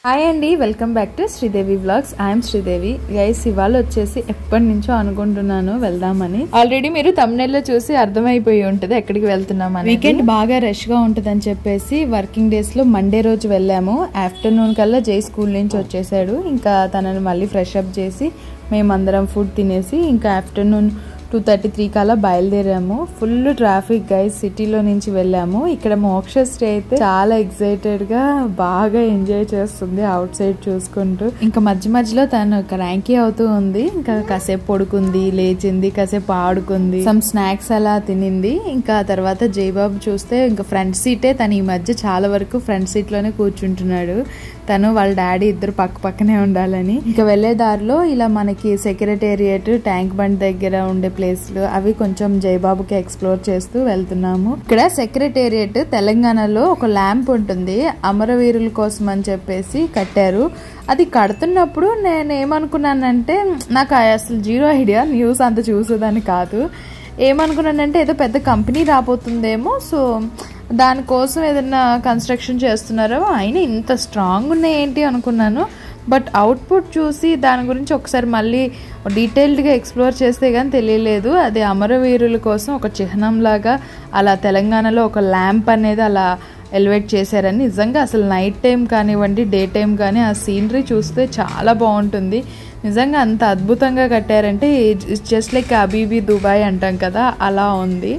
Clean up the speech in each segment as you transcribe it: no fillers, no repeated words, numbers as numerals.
Hi అండి, welcome back to Sridevi vlogs. I'm Sridevi. Guys, ఇవాళ వచ్చేసి ఎప్పటి నుంచో అనుకుంటున్నాను వెళ్దామని. ఆల్రెడీ మీరు thumbnail లో చూసి అర్థమైపోయి ఉంటుంది ఎక్కడికి వెళ్తున్నామని. వీకెండ్ బాగా రష్ గా ఉంటుందని చెప్పేసి వర్కింగ్ డేస్ లో మండే రోజు వెళ్ళాము. ఆఫ్టర్నూన్ కల్లా జై స్కూల్ నుంచి వచ్చేసాడు. ఇంకా తనని మళ్ళీ ఫ్రెష్ అప్ చేసి మేమందరం ఫుడ్ తినేసి ఇంకా ఆఫ్టర్నూన్ 2:33 కల్లా బయలుదేరాము. ఫుల్ ట్రాఫిక్ గైస్, సిటీలో నుంచి వెళ్ళాము. ఇక్కడ మోక్షశ్రీ అయితే చాలా ఎక్సైటెడ్ గా బాగా ఎంజాయ్ చేస్తుంది అవుట్ సైడ్ చూసుకుంటూ. ఇంకా మధ్య మధ్యలో తను క్రాంకీ అవుతూ ఉంది. ఇంకా కాసేపు పడుకుంది, లేచింది, కాసేపు ఆడుకుంది, సమ్ స్నాక్స్ అలా తినింది. ఇంకా తర్వాత జయబాబు చూస్తే ఇంకా ఫ్రంట్ సీటే, తను ఈ మధ్య చాలా వరకు ఫ్రంట్ సీట్ లోనే కూర్చుంటున్నాడు. తను వాళ్ళ డాడీ ఇద్దరు పక్క పక్కనే ఉండాలని. ఇంకా వెళ్లే దారిలో ఇలా మనకి సెక్రటేరియట్, ట్యాంక్ బండ్ దగ్గర ఉండే ప్లేస్లు అవి కొంచెం జయబాబుకి ఎక్స్ప్లోర్ చేస్తూ వెళ్తున్నాము. ఇక్కడ సెక్రటేరియట్ తెలంగాణలో ఒక ల్యాంప్ ఉంటుంది, అమరవీరుల కోసం అని చెప్పేసి కట్టారు. అది కడుతున్నప్పుడు నేను ఏమనుకున్నానంటే, నాకు అసలు జీరో ఐడియా, న్యూస్ అంత చూసేదాన్ని కాదు. ఏమనుకున్నానంటే ఏదో పెద్ద కంపెనీ రాబోతుందేమో, సో దానికోసం ఏదైనా కన్స్ట్రక్షన్ చేస్తున్నారో, అయినా ఇంత స్ట్రాంగ్ ఉన్నాయి ఏంటి అనుకున్నాను. బట్ అవుట్పుట్ చూసి దాని గురించి ఒకసారి మళ్ళీ డీటెయిల్డ్గా ఎక్స్ప్లోర్ చేస్తే కానీ తెలియలేదు. అది అమరవీరుల కోసం ఒక చిహ్నంలాగా అలా తెలంగాణలో ఒక ల్యాంప్ అనేది అలా ఎలివేట్ చేశారని. నిజంగా అసలు నైట్ టైం కానివ్వండి, డే టైం కానీ ఆ సీనరీ చూస్తే చాలా బాగుంటుంది. నిజంగా అంత అద్భుతంగా కట్టారంటే ఇట్స్ జస్ట్ లైక్ అబీబీ దుబాయ్ అంటాం కదా, అలా ఉంది.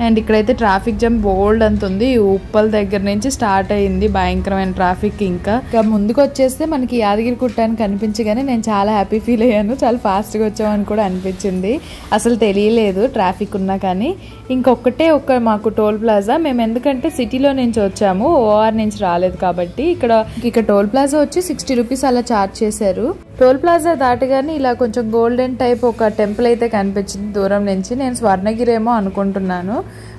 అండ్ ఇక్కడైతే ట్రాఫిక్ జామ్ బోల్డ్ అంత ఉంది. ఉప్పల్ దగ్గర నుంచి స్టార్ట్ అయ్యింది భయంకరమైన ట్రాఫిక్. ఇంకా ముందుకు వచ్చేస్తే మనకి యాదగిరి గుట్ట అని కనిపించగానే నేను చాలా హ్యాపీ ఫీల్ అయ్యాను. చాలా ఫాస్ట్గా వచ్చామని కూడా అనిపించింది. అసలు తెలియలేదు ట్రాఫిక్ ఉన్నా కానీ. ఇంకొకటే మాకు టోల్ ప్లాజా. మేము ఎందుకంటే సిటీలో నుంచి వచ్చాము, ఓఆర్ నుంచి రాలేదు కాబట్టి ఇక్కడ టోల్ ప్లాజా వచ్చి 60 రూపీస్ అలా ఛార్జ్ చేశారు. టోల్ ప్లాజా దాటగానే ఇలా కొంచెం గోల్డెన్ టైప్ ఒక టెంపుల్ అయితే కనిపించింది దూరం నుంచి. నేను స్వర్ణగిరి ఏమో అనుకుంటున్నాను,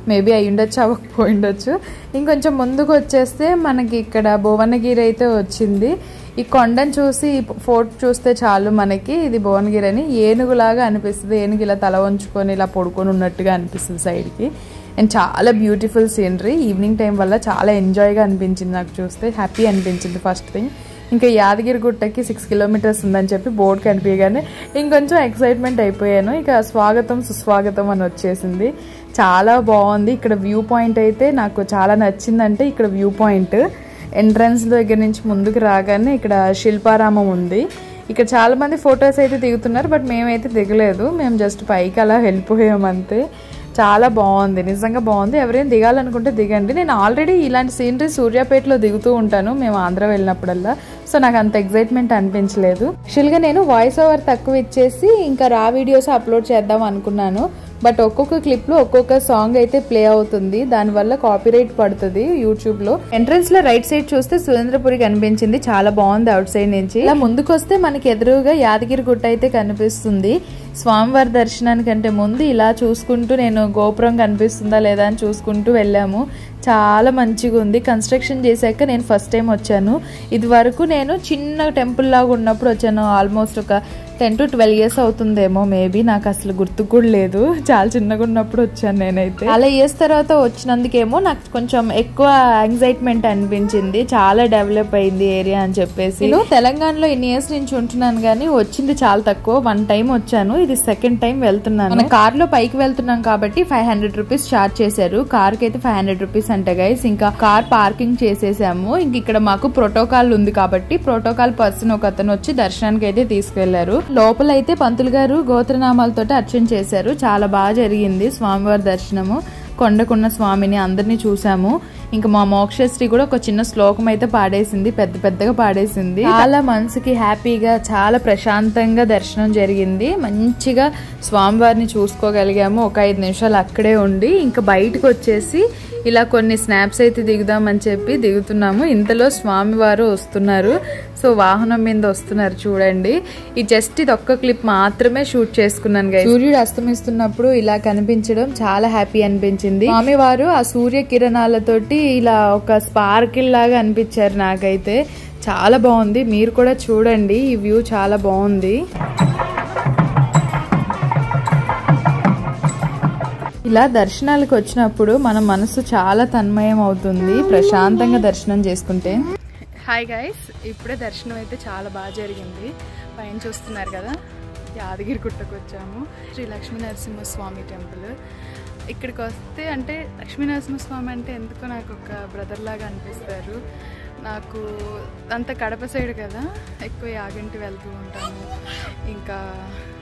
మేబీ అయి ఉండొచ్చు, అవ్వకపోయిండొచ్చు. ఇంకొంచెం ముందుకు వచ్చేస్తే మనకి ఇక్కడ భువనగిరి అయితే వచ్చింది. ఈ కొండను చూసి ఫోటో చూస్తే చాలు మనకి ఇది భువనగిరి అని. ఏనుగులాగా అనిపిస్తుంది, ఏనుగు ఇలా తల వంచుకొని ఇలా పడుకొని ఉన్నట్టుగా అనిపిస్తుంది సైడ్కి. అండ్ చాలా బ్యూటిఫుల్ సీనరీ. ఈవినింగ్ టైం వల్ల చాలా ఎంజాయ్గా అనిపించింది నాకు చూస్తే, హ్యాపీ అనిపించింది ఫస్ట్ థింగ్. ఇంకా యాదగిరి గుట్టకి 6 కిలోమీటర్స్ ఉందని చెప్పి బోర్డు కనిపించగానే ఇంకొంచెం ఎక్సైట్మెంట్ అయిపోయాను. ఇక స్వాగతం సుస్వాగతం అని వచ్చేసింది. చాలా బాగుంది. ఇక్కడ వ్యూ పాయింట్ అయితే నాకు చాలా నచ్చిందంటే, ఇక్కడ వ్యూ పాయింట్ ఎంట్రన్స్ దగ్గర నుంచి ముందుకు రాగానే ఇక్కడ శిల్పారామం ఉంది. ఇక్కడ చాలా మంది ఫొటోస్ అయితే దిగుతున్నారు, బట్ మేమైతే దిగలేదు. మేము జస్ట్ పైకి అలా వెళ్ళిపోయాం అంతే. చాలా బాగుంది, నిజంగా బాగుంది. ఎవరైనా దిగాలనుకుంటే దిగండి. నేను ఆల్రెడీ ఇలాంటి సీనరీ సూర్యాపేటలో దిగుతూ ఉంటాను మేము ఆంధ్ర వెళ్ళినప్పుడల్లా, సో నాకు అంత ఎక్సైట్మెంట్ అనిపించలేదు. యాక్చువల్గా నేను వాయిస్ ఓవర్ తక్కువ ఇచ్చేసి ఇంకా రా వీడియోస్ అప్లోడ్ చేద్దాం అనుకున్నాను. బట్ ఒక్కొక్క క్లిప్ లో ఒక్కొక్క సాంగ్ అయితే ప్లే అవుతుంది, దానివల్ల కాపీరైట్ పడుతుంది యూట్యూబ్ లో. ఎంట్రన్స్ లో రైట్ సైడ్ చూస్తే సురేంద్రపురి కనిపించింది, చాలా బాగుంది అవుట్ సైడ్ నుంచి. ఇలా ముందుకు వస్తే మనకి ఎదురుగా యాదగిరి గుట్ట అయితే కనిపిస్తుంది. స్వామివారి దర్శనానికంటే ముందు ఇలా చూసుకుంటూ నేను గోపురం కనిపిస్తుందా లేదా అని చూసుకుంటూ వెళ్ళాము. చాలా మంచిగా ఉంది. కన్స్ట్రక్షన్ చేశాక నేను ఫస్ట్ టైం వచ్చాను. ఇది వరకు నేను చిన్న టెంపుల్ లాగా ఉన్నప్పుడు వచ్చాను. ఆల్మోస్ట్ ఒక 10 to 12 ఇయర్స్ అవుతుందేమో మేబీ, నాకు అసలు గుర్తుకు కూడా లేదు. చాలా చిన్నగా ఉన్నప్పుడు వచ్చాను నేనైతే. అలా ఇయర్స్ తర్వాత వచ్చినందుకేమో నాకు కొంచెం ఎక్కువ ఎగ్జైట్మెంట్ అనిపించింది. చాలా డెవలప్ అయింది ఏరియా అని చెప్పేసి. నేను తెలంగాణలో ఇన్ని ఇయర్స్ నుంచి ఉంటున్నాను కానీ వచ్చింది చాలా తక్కువ. 1 టైం వచ్చాను, ఇది 2nd టైం వెళ్తున్నాను. మన కార్ లో పైకి వెళ్తున్నాం కాబట్టి 500 రూపీస్ ఛార్జ్ చేశారు. కార్ కి అయితే 500 రూపీస్ అంట గైస్. ఇంకా కార్ పార్కింగ్ చేసేసాము. ఇంక ఇక్కడ మాకు ప్రోటోకాల్ ఉంది కాబట్టి ప్రోటోకాల్ పర్సన్ ఒక అతను వచ్చి దర్శనానికి అయితే తీసుకెళ్లారు. లోపల అయితే పంతులు గారు గోత్రనామాలతో అర్చన చేశారు. చాలా బాగా జరిగింది స్వామివారి దర్శనము. కొండకున్న స్వామిని అందరినీ చూసాము. ఇంకా మా మోక్షశ్రీ కూడా ఒక చిన్న శ్లోకం అయితే పాడేసింది, పెద్దగా పాడేసింది. చాలా మనసుకి హ్యాపీగా, చాలా ప్రశాంతంగా దర్శనం జరిగింది. మంచిగా స్వామివారిని చూసుకోగలిగాము. ఒక 5 నిమిషాలు అక్కడే ఉండి ఇంకా బయటకు వచ్చేసి ఇలా కొన్ని స్నాప్స్ అయితే దిగుదామని చెప్పి దిగుతున్నాము. ఇంతలో స్వామివారు వస్తున్నారు. సో వాహనం మీద వస్తున్నారు చూడండి. ఈ జస్ట్ ఇది ఒక్క క్లిప్ మాత్రమే షూట్ చేసుకున్నాను గైస్. సూర్యుడు అస్తమిస్తున్నప్పుడు ఇలా కనిపించడం చాలా హ్యాపీ అనిపించింది. స్వామివారు ఆ సూర్య కిరణాలతోటి ఇలా ఒక స్పార్కిల్ లాగా అనిపించారు నాకైతే. చాలా బాగుంది, మీరు కూడా చూడండి. ఈ వ్యూ చాలా బాగుంది. ఇలా దర్శనాలకు వచ్చినప్పుడు మన మనసు చాలా తన్మయం అవుతుంది ప్రశాంతంగా దర్శనం చేసుకుంటే. హాయ్ గైస్, ఇప్పుడే దర్శనం అయితే చాలా బాగా జరిగింది. పైన చూస్తున్నారు కదా, యాదగిరి గుట్టకు వచ్చాము. శ్రీ లక్ష్మీ నరసింహస్వామి టెంపుల్. ఇక్కడికి వస్తే అంటే లక్ష్మీ నరసింహస్వామి అంటే ఎందుకో నాకు ఒక బ్రదర్ లాగా అనిపిస్తారు. నాకు అంత కడప సైడ్ కదా, ఎక్కువ యాగంటి వెళ్తూ ఉంటాము, ఇంకా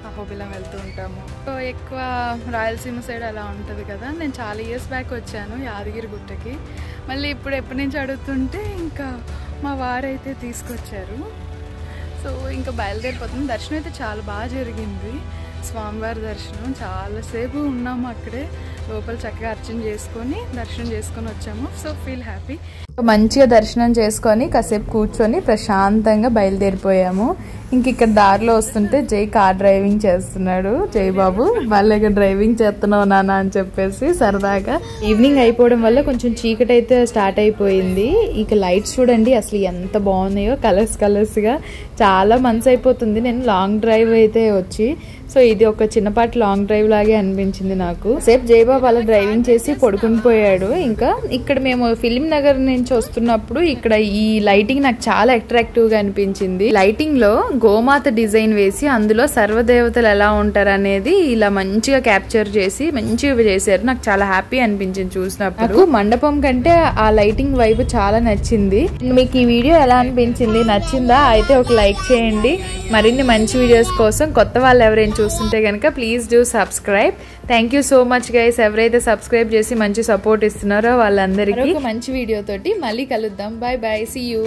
అహోబిలం వెళ్తూ ఉంటాము. సో ఎక్కువ రాయలసీమ సైడ్ అలా ఉంటుంది కదా. నేను చాలా ఇయర్స్ బ్యాక్ వచ్చాను యాదగిరి గుట్టకి. మళ్ళీ ఇప్పుడు ఎప్పటి నుంచి అడుగుతుంటే ఇంకా మా వారైతే తీసుకొచ్చారు. సో ఇంకా బయలుదేరిపోతుంది. దర్శనం అయితే చాలా బాగా జరిగింది. స్వామివారి దర్శనం చాలాసేపు ఉన్నాము అక్కడే. లోపల చక్కగా అర్చన చేసుకొని దర్శనం చేసుకొని వచ్చాము. So feel happy. మంచిగా దర్శనం చేసుకొని కాసేపు కూర్చొని ప్రశాంతంగా బయలుదేరిపోయాము. ఇంక ఇక్కడ దారిలో వస్తుంటే జై కార్ డ్రైవింగ్ చేస్తున్నాడు. జై బాబు వాళ్ళగా డ్రైవింగ్ చేస్తున్నావు నాన్న అని చెప్పేసి సరదాగా. ఈవినింగ్ అయిపోవడం వల్ల కొంచెం చీకటి అయితే స్టార్ట్ అయిపోయింది. ఇక లైట్స్ చూడండి అసలు ఎంత బాగున్నాయో, కలర్స్ గా. చాలా మంత్స్ అయిపోతుంది నేను లాంగ్ డ్రైవ్ అయితే వచ్చి. సో ఇది ఒక చిన్నపాటి లాంగ్ డ్రైవ్ లాగే అనిపించింది నాకు. సేపు జయబాబు అలా డ్రైవింగ్ చేసి పడుకుని పోయాడు. ఇంకా ఇక్కడ మేము ఫిలిం నగర్ నుంచి వస్తున్నప్పుడు ఇక్కడ ఈ లైటింగ్ నాకు చాలా అట్రాక్టివ్ గా అనిపించింది. లైటింగ్ లో గోమాత డిజైన్ వేసి అందులో సర్వదేవతలు ఎలా ఉంటారు అనేది ఇలా మంచిగా క్యాప్చర్ చేసి మంచిగా చేశారు. నాకు చాలా హ్యాపీ అనిపించింది చూసినప్పుడు. మండపం కంటే ఆ లైటింగ్ వైపు చాలా నచ్చింది. మీకు ఈ వీడియో ఎలా అనిపించింది, నచ్చిందా? అయితే ఒక లైక్ చేయండి. మరిన్ని మంచి వీడియోస్ కోసం కొత్త వాళ్ళు ఎవరైనా చూస్తుంటే కనుక please do subscribe. Thank you so much guys, ఎవరైతే సబ్స్క్రైబ్ చేసి మంచి సపోర్ట్ ఇస్తున్నారో వాళ్ళందరికీ. మంచి వీడియో తోటి మళ్ళీ కలుద్దాం. Bye bye, see you.